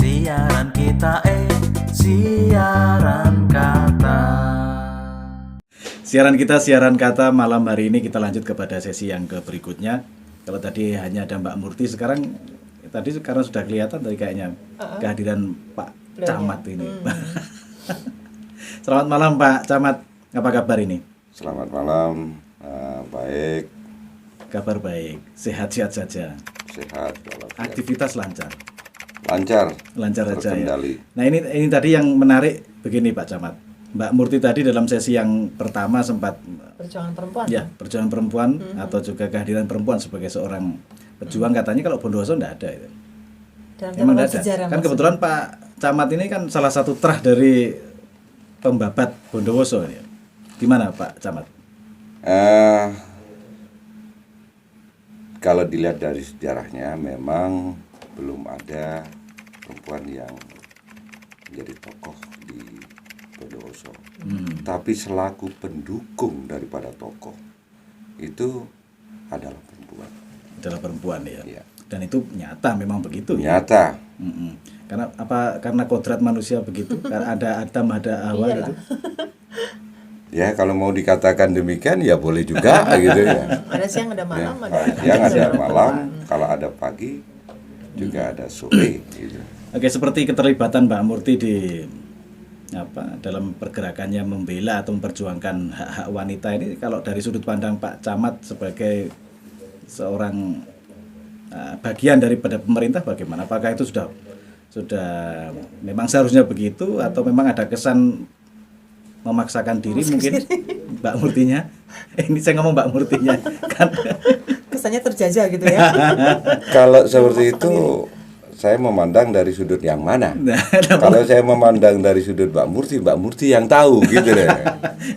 Siaran kita siaran kata. Siaran kata malam hari ini kita lanjut kepada sesi yang berikutnya. Kalau tadi hanya ada Mbak Murti, sekarang sudah kelihatan tadi kayaknya kehadiran Pak Camat ini. Selamat malam Pak Camat, apa kabar ini? Selamat malam, baik. Kabar baik, sehat-sehat saja. Sehat, walafiat. Aktivitas lancar. Lancar Saja ya. terkendali. Nah ini tadi yang menarik begini Pak Camat. Mbak Murti tadi dalam sesi yang pertama sempat perjuangan perempuan. Ya, perjuangan perempuan atau juga kehadiran perempuan sebagai seorang pejuang, katanya kalau Bondowoso enggak ada itu. Memang enggak ada. Sejarah, kan kebetulan Pak Camat ini kan salah satu terah dari pembabat Bondowoso ini. Gimana Pak Camat? Kalau dilihat dari sejarahnya, memang belum ada perempuan yang menjadi tokoh di Bondowoso. Tapi selaku pendukung daripada tokoh itu adalah perempuan. Adalah perempuan ya. Iya. Dan itu nyata, memang begitu. Nyata. Karena apa? Karena kodrat manusia begitu. Karena ada Adam, ada Hawa gitu. Ya, kalau mau dikatakan demikian ya boleh juga gitu ya. Ada siang, ada malam, Ya, ada siang, ada malam, kalau ada pagi juga ada sore gitu. Oke, seperti keterlibatan Mbak Murti di dalam pergerakannya membela atau memperjuangkan hak-hak wanita ini, kalau dari sudut pandang Pak Camat sebagai seorang bagian daripada pemerintah, bagaimana? Apakah itu sudah memang seharusnya begitu, atau memang ada kesan memaksakan diri mungkin Mbak Murtinya? Ini saya ngomong Mbak Murtinya kan kesannya terjajah gitu ya. Kalau seperti itu saya memandang dari sudut yang mana? Kalau saya memandang dari sudut Mbak Murti yang tahu gitu deh.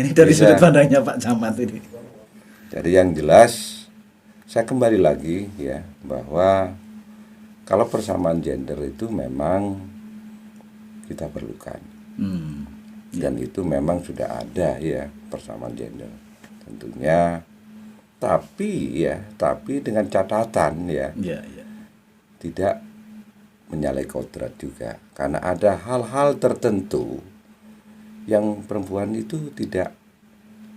Ini dari sudut pandangnya Pak Camat ini. Jadi yang jelas saya kembali lagi ya, bahwa kalau persamaan gender itu memang kita perlukan. Dan itu memang sudah ada ya, persamaan gender tentunya, tapi dengan catatan ya. Tidak menyalahi kodrat juga, karena ada hal-hal tertentu yang perempuan itu tidak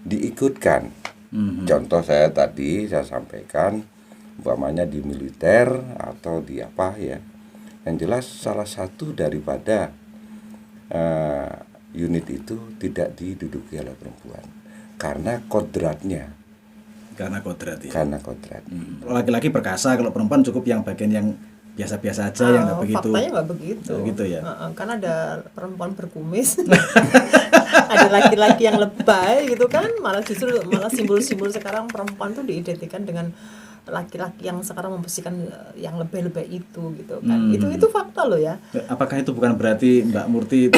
diikutkan. Contoh saya sampaikan, umpamanya di militer atau di apa ya, yang jelas salah satu daripada unit itu tidak diduduki oleh perempuan karena kodratnya. Karena kodrat ya. Karena kodrat. Laki-laki perkasa, kalau perempuan cukup yang bagian yang biasa-biasa aja, yang nggak begitu. Faktanya nggak begitu. Gitu ya. Karena ada perempuan berkumis, ada laki-laki yang lebay gitu kan. Malah simbol-simbol sekarang perempuan tuh diidentikan dengan laki-laki yang sekarang membersihkan yang lebay-lebay itu gitu kan. Itu fakta loh ya. Apakah itu bukan berarti Mbak Murti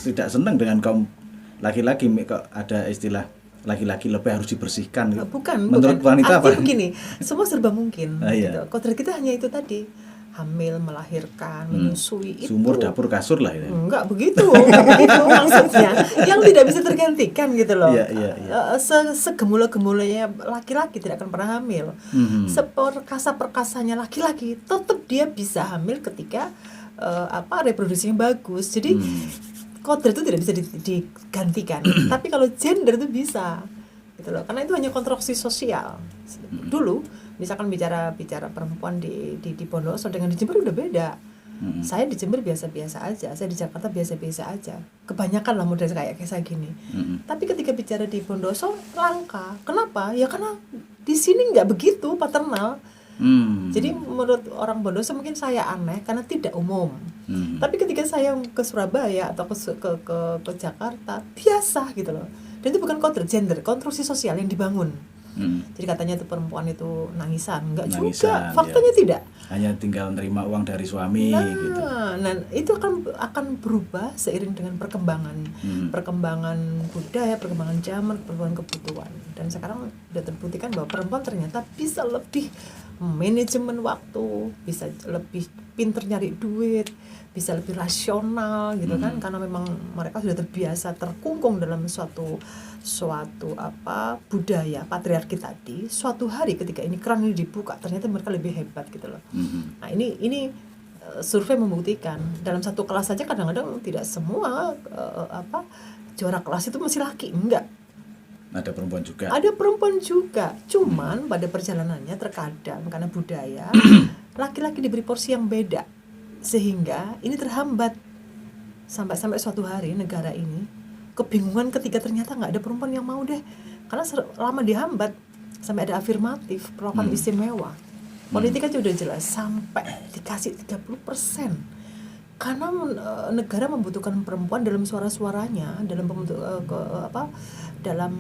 tidak senang dengan kaum laki-laki, kok ada istilah laki-laki lebih harus dibersihkan gitu? Menurut wanita apa? Begini, semua serba mungkin Iya. gitu. Kodrat kita hanya itu tadi, hamil, melahirkan, menyusui, sumur, itu dapur, kasur lah itu. Enggak begitu maksudnya. Yang tidak bisa tergantikan gitu loh. Iya. Segemula-gemulanya laki-laki tidak akan pernah hamil. Seperkasa-perkasanya laki-laki tetap dia bisa hamil ketika reproduksinya bagus. Jadi kodrat itu tidak bisa digantikan. Tapi kalau gender itu bisa. Gitu loh. Karena itu hanya konstruksi sosial. Dulu misalkan bicara perempuan di Bondowoso dengan di Jember udah beda. Saya di Jember biasa-biasa aja, saya di Jakarta biasa-biasa aja. Kebanyakan lah model kayak saya gini. Tapi ketika bicara di Bondowoso langka. Kenapa? Ya karena di sini nggak begitu paternal. Jadi menurut orang Bondowoso mungkin saya aneh karena tidak umum. Tapi ketika saya ke Surabaya atau ke Jakarta biasa gitu loh. Dan itu bukan kodrat gender, konstruksi sosial yang dibangun. Jadi katanya itu perempuan itu nangisan, enggak juga, faktanya tidak. Hanya tinggal nerima uang dari suami gitu. Nah, itu akan berubah seiring dengan perkembangan budaya, perkembangan zaman, perkembangan kebutuhan. Dan sekarang sudah terbuktikan bahwa perempuan ternyata bisa lebih manajemen waktu, bisa lebih pinter nyari duit, bisa lebih rasional gitu kan, karena memang mereka sudah terbiasa terkungkung dalam suatu budaya patriarki tadi. Suatu hari ketika keran ini dibuka, ternyata mereka lebih hebat gitu loh. Nah ini survei membuktikan dalam satu kelas saja kadang-kadang tidak semua juara kelas itu masih laki, enggak. Ada perempuan juga. Ada perempuan juga, cuman pada perjalanannya terkadang karena budaya laki-laki diberi porsi yang beda, sehingga ini terhambat sampai suatu hari negara ini kebingungan ketika ternyata nggak ada perempuan yang mau deh, karena lama dihambat sampai ada afirmatif, perlakuan istimewa. Politik aja udah jelas sampai dikasih 30%. Karena negara membutuhkan perempuan dalam suara-suaranya, dalam dalam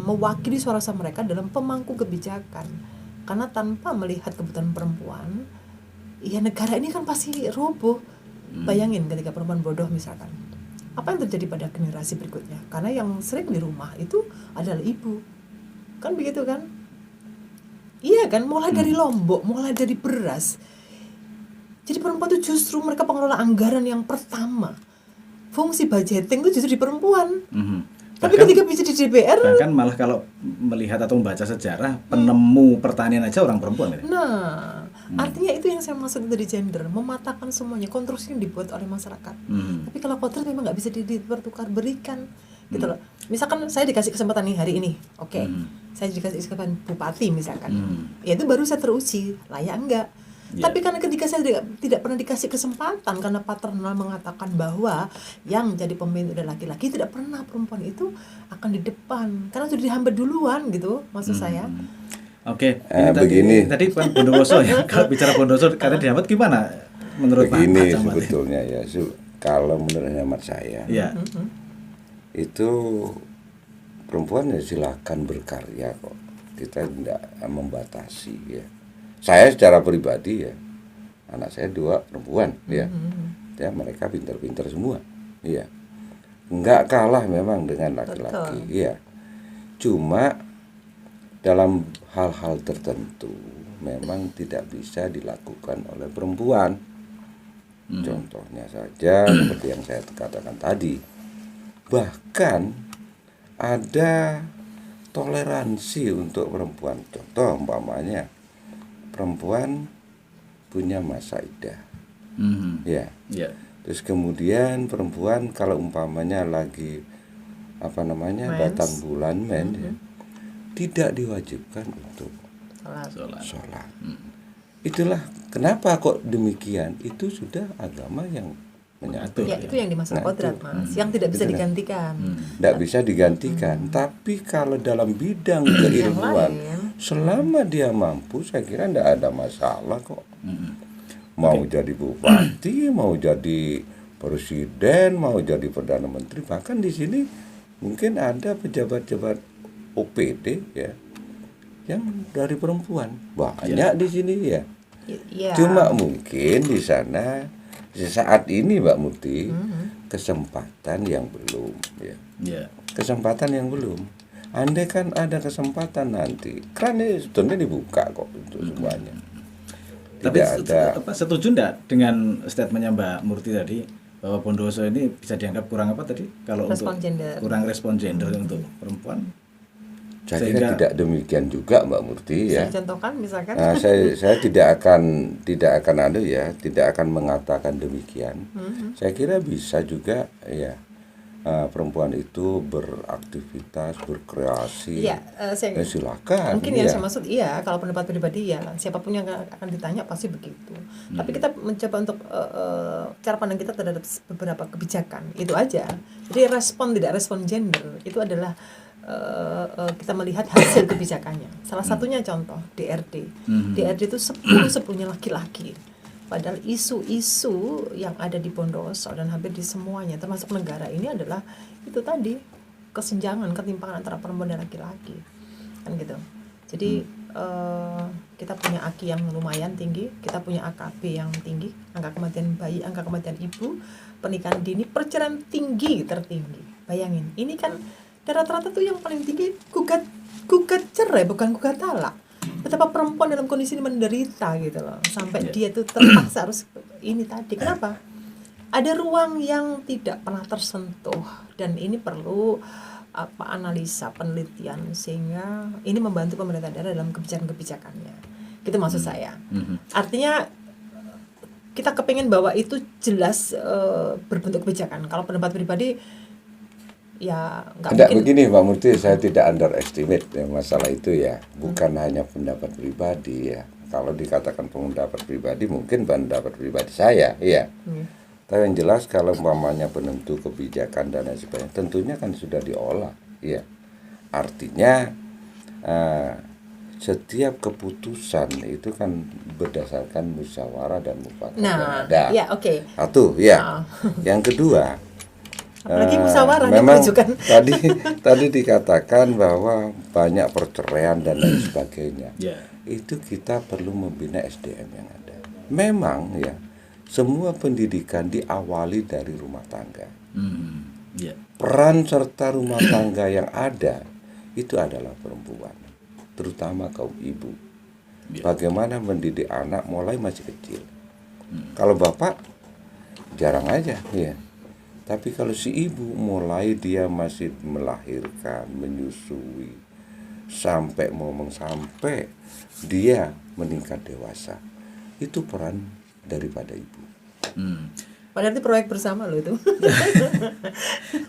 mewakili suara mereka dalam pemangku kebijakan. Karena tanpa melihat kebutuhan perempuan, ya negara ini kan pasti roboh. Bayangin ketika perempuan bodoh misalkan, apa yang terjadi pada generasi berikutnya? Karena yang sering di rumah itu adalah ibu, kan begitu kan? Iya kan, mulai dari lombok, mulai dari beras. Jadi perempuan itu justru mereka pengelola anggaran yang pertama. Fungsi budgeting itu justru di perempuan. Tapi ketika bisa di DPR, bahkan malah kalau melihat atau membaca sejarah, penemu pertanian aja orang perempuan. Nah, artinya itu yang saya maksud dari gender, mematahkan semuanya, konstruksi yang dibuat oleh masyarakat. Tapi kalau kodrat memang nggak bisa dipertukar berikan, gitu loh. Misalkan saya dikasih kesempatan nih hari ini, oke, saya dikasih kesempatan bupati misalkan, ya itu baru saya teruji layak enggak. Tapi karena ketika saya tidak pernah dikasih kesempatan karena paternal mengatakan bahwa yang jadi pemimpin adalah laki-laki, tidak pernah perempuan itu akan di depan karena sudah dihambat duluan gitu maksud saya. Oke, begini. Tadi Pak Bondowoso ya, kalau bicara Bondowoso karena dihambat gimana menurut Pak begini Camat? sebetulnya ya, kalau menurut hemat saya itu perempuan ya silakan berkarya kok, kita tidak membatasi ya. Saya secara pribadi ya, anak saya 2 perempuan ya, mereka pintar-pintar semua, ya, nggak kalah memang dengan laki-laki, ya. Cuma dalam hal-hal tertentu memang tidak bisa dilakukan oleh perempuan. Contohnya saja seperti yang saya katakan tadi, bahkan ada toleransi untuk perempuan. Contoh umpamanya perempuan punya masa idah, ya. Terus kemudian perempuan kalau umpamanya lagi datang bulan mens, tidak diwajibkan untuk sholat. Itulah kenapa kok demikian. Itu sudah agama yang mengatur. Ya, itu yang dimaksud kodrat, Mas, yang tidak bisa digantikan. Tidak bisa digantikan. Tapi kalau dalam bidang keilmuan, selama dia mampu, saya kira tidak ada masalah kok. Mau jadi bupati, mau jadi presiden, mau jadi perdana menteri, bahkan di sini mungkin ada pejabat-pejabat OPD ya yang dari perempuan banyak di sini ya. Cuma mungkin di sana saat ini Mbak Murti kesempatan yang belum ya. Kesempatan yang belum. Andai kan ada kesempatan nanti, kerannya sebetulnya dibuka kok untuk semuanya. Tapi setuju enggak dengan statementnya Mbak Murti tadi bahwa Bondowoso ini bisa dianggap kurang apa tadi? Kalau respon untuk gender. Kurang respon gender untuk perempuan? Saya kira tidak demikian juga Mbak Murti ya. Saya contohkan misalkan. Nah, saya tidak akan mengatakan demikian. Saya kira bisa juga ya perempuan itu beraktivitas, berkreasi. Iya, silakan. Mungkin yang saya maksud kalau pendapat pribadi ya siapapun yang akan ditanya pasti begitu. Tapi kita mencoba untuk cara pandang kita terhadap beberapa kebijakan itu aja. Jadi tidak respon gender itu adalah kita melihat hasil kebijakannya. Salah satunya contoh DRD. DRD itu 10-10-nya laki-laki. Padahal isu-isu yang ada di Bondowoso dan hampir di semuanya termasuk negara ini adalah itu tadi, kesenjangan, ketimpangan antara perempuan dan laki-laki. Kan gitu. Jadi kita punya AKI yang lumayan tinggi, kita punya AKB yang tinggi, angka kematian bayi, angka kematian ibu, pernikahan dini, perceraian tertinggi. Bayangin, ini kan rata-rata tuh yang paling tinggi gugat cerai, bukan gugat talak. Betapa perempuan dalam kondisi ini menderita gitu loh, sampai dia tuh terpaksa harus ini tadi. Kenapa? Ada ruang yang tidak pernah tersentuh dan ini perlu analisa, penelitian sehingga ini membantu pemerintah daerah dalam kebijakan-kebijakannya. Gitu maksud saya. Artinya kita kepengen bahwa itu jelas berbentuk kebijakan. Kalau pendapat pribadi ya nggak Tidak mungkin. begini Pak Murti, saya tidak underestimate ya masalah itu ya. Bukan hanya pendapat pribadi ya. Kalau dikatakan pendapat pribadi mungkin pendapat pribadi saya ya. Tapi yang jelas kalau umpamanya penentu kebijakan dan lain sebagainya tentunya kan sudah diolah ya. Artinya setiap keputusan itu kan berdasarkan musyawarah dan mufakat yang Nah, ada. ya oke. Satu ya. Yang kedua, Apalagi musyawarah memang dimajukan. tadi dikatakan bahwa banyak perceraian dan lain sebagainya. Ya. Itu kita perlu membina SDM yang ada. Memang ya, semua pendidikan diawali dari rumah tangga. Ya. Peran serta rumah tangga yang ada itu adalah perempuan, terutama kaum ibu. Bagaimana mendidik anak mulai masih kecil. Kalau bapak jarang aja ya. Tapi kalau si ibu mulai dia masih melahirkan, menyusui, sampai dia meningkat dewasa, itu peran daripada ibu. Padahal itu proyek bersama loh itu.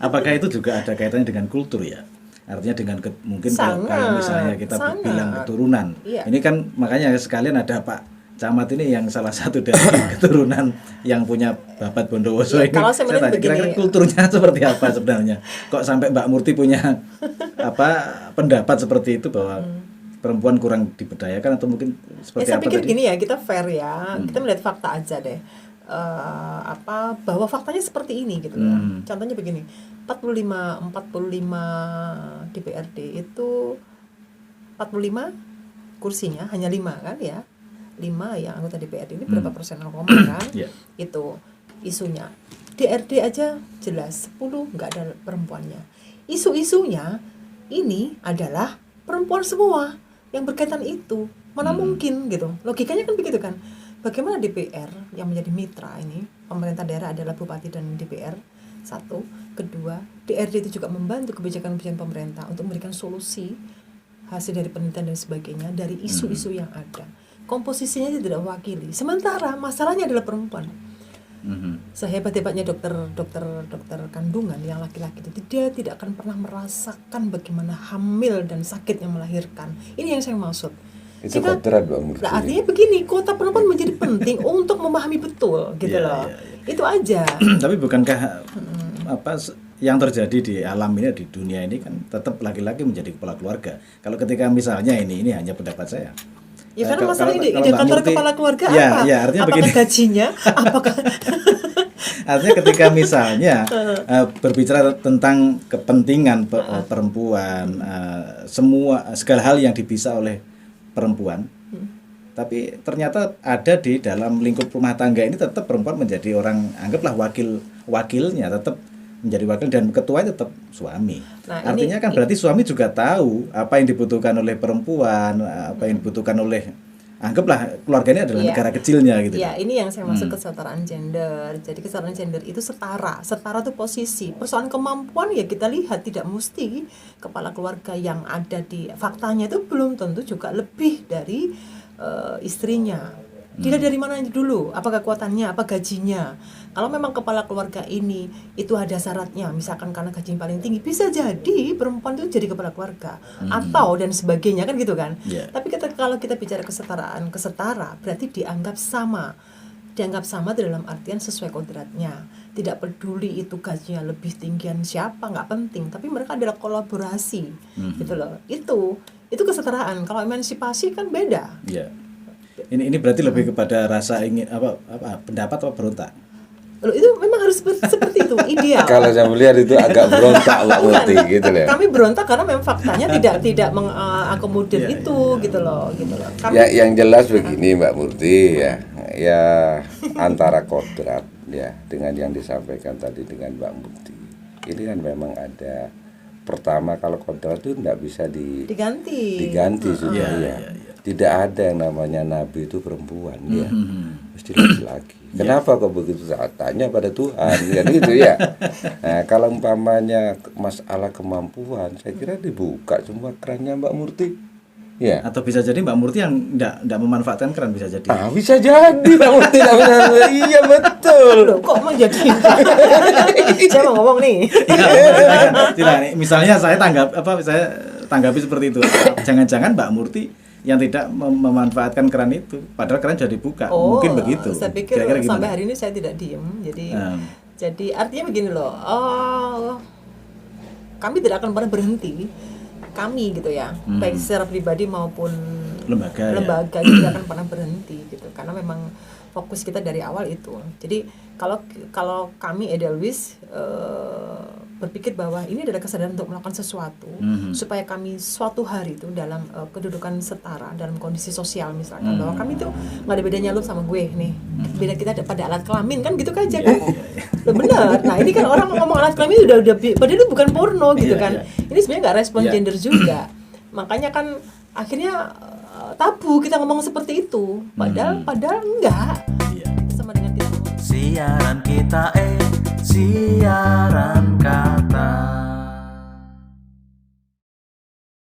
Apakah itu juga ada kaitannya dengan kultur ya? Artinya dengan mungkin kalau misalnya kita bilang keturunan. Iya. Ini kan makanya sekalian ada Pak Camat ini yang salah satu dari keturunan yang punya Babat Bondowoso ini. Kalau saya melihat kira-kira begini, kulturnya seperti apa sebenarnya? Kok sampai Mbak Murti punya pendapat seperti itu bahwa perempuan kurang diberdayakan atau mungkin seperti saya apa pikir tadi? gini ya, kita fair ya. Kita melihat fakta aja deh. Bahwa faktanya seperti ini gitu ya. Contohnya begini, 45 DPRD itu 45 kursinya hanya 5 kan ya. 5 yang anggota DPRD ini berapa persen kan? Yeah. Itu isunya. DRD aja jelas 10 nggak ada perempuannya. Isu-isunya ini adalah perempuan semua yang berkaitan itu. Mana mungkin gitu. Logikanya kan begitu kan. Bagaimana DPR yang menjadi mitra ini, pemerintah daerah adalah bupati dan DPR, satu. Kedua, DRD itu juga membantu kebijakan-kebijakan pemerintah untuk memberikan solusi hasil dari penelitian dan sebagainya dari isu-isu yang ada. Komposisinya tidak mewakili. Sementara masalahnya adalah perempuan. Sehebat-hebatnya dokter kandungan yang laki-laki itu dia tidak akan pernah merasakan bagaimana hamil dan sakitnya melahirkan. Ini yang saya maksud. Itu kodrat Mbak Murti. Nah, artinya begini, kuota perempuan menjadi penting untuk memahami betul gitu loh. Itu aja. Tapi bukankah yang terjadi di alam ini, di dunia ini kan tetap laki-laki menjadi kepala keluarga. Kalau ketika misalnya ini hanya pendapat saya. Ya karena masalah kalau indikator Murti, kepala keluarga ya, apa? Ya, artinya apakah begini. Gajinya? Apakah artinya ketika misalnya berbicara tentang kepentingan perempuan, segala hal yang bisa oleh perempuan, tapi ternyata ada di dalam lingkup rumah tangga ini tetap perempuan menjadi orang, anggaplah wakilnya, tetap menjadi wakil dan ketuanya tetap suami. Nah, artinya kan berarti suami juga tahu apa yang dibutuhkan oleh perempuan, apa yang dibutuhkan oleh, anggaplah keluarga ini adalah negara kecilnya gitu. Ya, ini yang saya maksud kesetaraan gender. Jadi kesetaraan gender itu setara itu posisi. Persoalan kemampuan ya kita lihat tidak mesti kepala keluarga yang ada di faktanya itu belum tentu juga lebih dari istrinya. Dilihat dari mana dulu, apa kekuatannya, apa gajinya. Kalau memang kepala keluarga ini itu ada syaratnya, misalkan karena gaji paling tinggi, bisa jadi perempuan itu jadi kepala keluarga atau dan sebagainya kan gitu kan. Tapi kalau kita bicara kesetara berarti dianggap sama dalam artian sesuai kodratnya. Tidak peduli itu gajinya lebih tinggian siapa, nggak penting. Tapi mereka adalah kolaborasi, gitu loh. Itu kesetaraan. Kalau emansipasi kan beda. Iya. Ini berarti lebih kepada rasa ingin pendapat atau berontak. Loh, itu memang harus seperti itu ideal. Kalau saya melihat itu agak berontak Mbak Murti gitu loh. Kami berontak karena memang faktanya tidak mengakomodir itu gitu loh. Ya, yang jelas begini Mbak Murti ya antara kodrat ya dengan yang disampaikan tadi dengan Mbak Murti. Ini kan memang ada, pertama kalau kodrat itu tidak bisa diganti sudah ya. Tidak ada yang namanya nabi itu perempuan ya. Mesti laki-laki. Kenapa kok begitu? Tanya pada Tuhan kan gitu ya. Nah, kalau umpamanya masalah kemampuan, saya kira dibuka semua kerannya Mbak Murti. Ya. Atau bisa jadi Mbak Murti yang enggak memanfaatkan keran, bisa jadi. Ah, bisa jadi kamu tidak benar. Iya betul. Loh, kok mau jadi? Saya mau ngomong nih. Tidak, misalnya saya tanggapi seperti itu. Jangan-jangan Mbak Murti yang tidak memanfaatkan keran itu, padahal keran sudah dibuka. Mungkin begitu. Saya pikir Kira-kira sampai gimana? hari ini saya tidak diem. Jadi artinya begini loh. Kami tidak akan pernah berhenti. Kami gitu ya, baik secara pribadi maupun Lembaga, tidak akan pernah berhenti gitu, karena memang fokus kita dari awal itu. Jadi kalau kami Edelweiss berpikir bahwa ini adalah kesadaran untuk melakukan sesuatu supaya kami suatu hari itu dalam kedudukan setara dalam kondisi sosial, misalkan bahwa kami itu nggak ada bedanya lu sama gue nih, beda kita pada alat kelamin kan gitu aja kan. Loh, benar. Nah ini kan orang ngomong alat kelamin udah padahal itu bukan porno gitu kan. Ini sebenarnya nggak respon gender juga, makanya kan akhirnya tabu kita ngomong seperti itu, padahal enggak. Sama dengan kita Siaran kita siaran kata.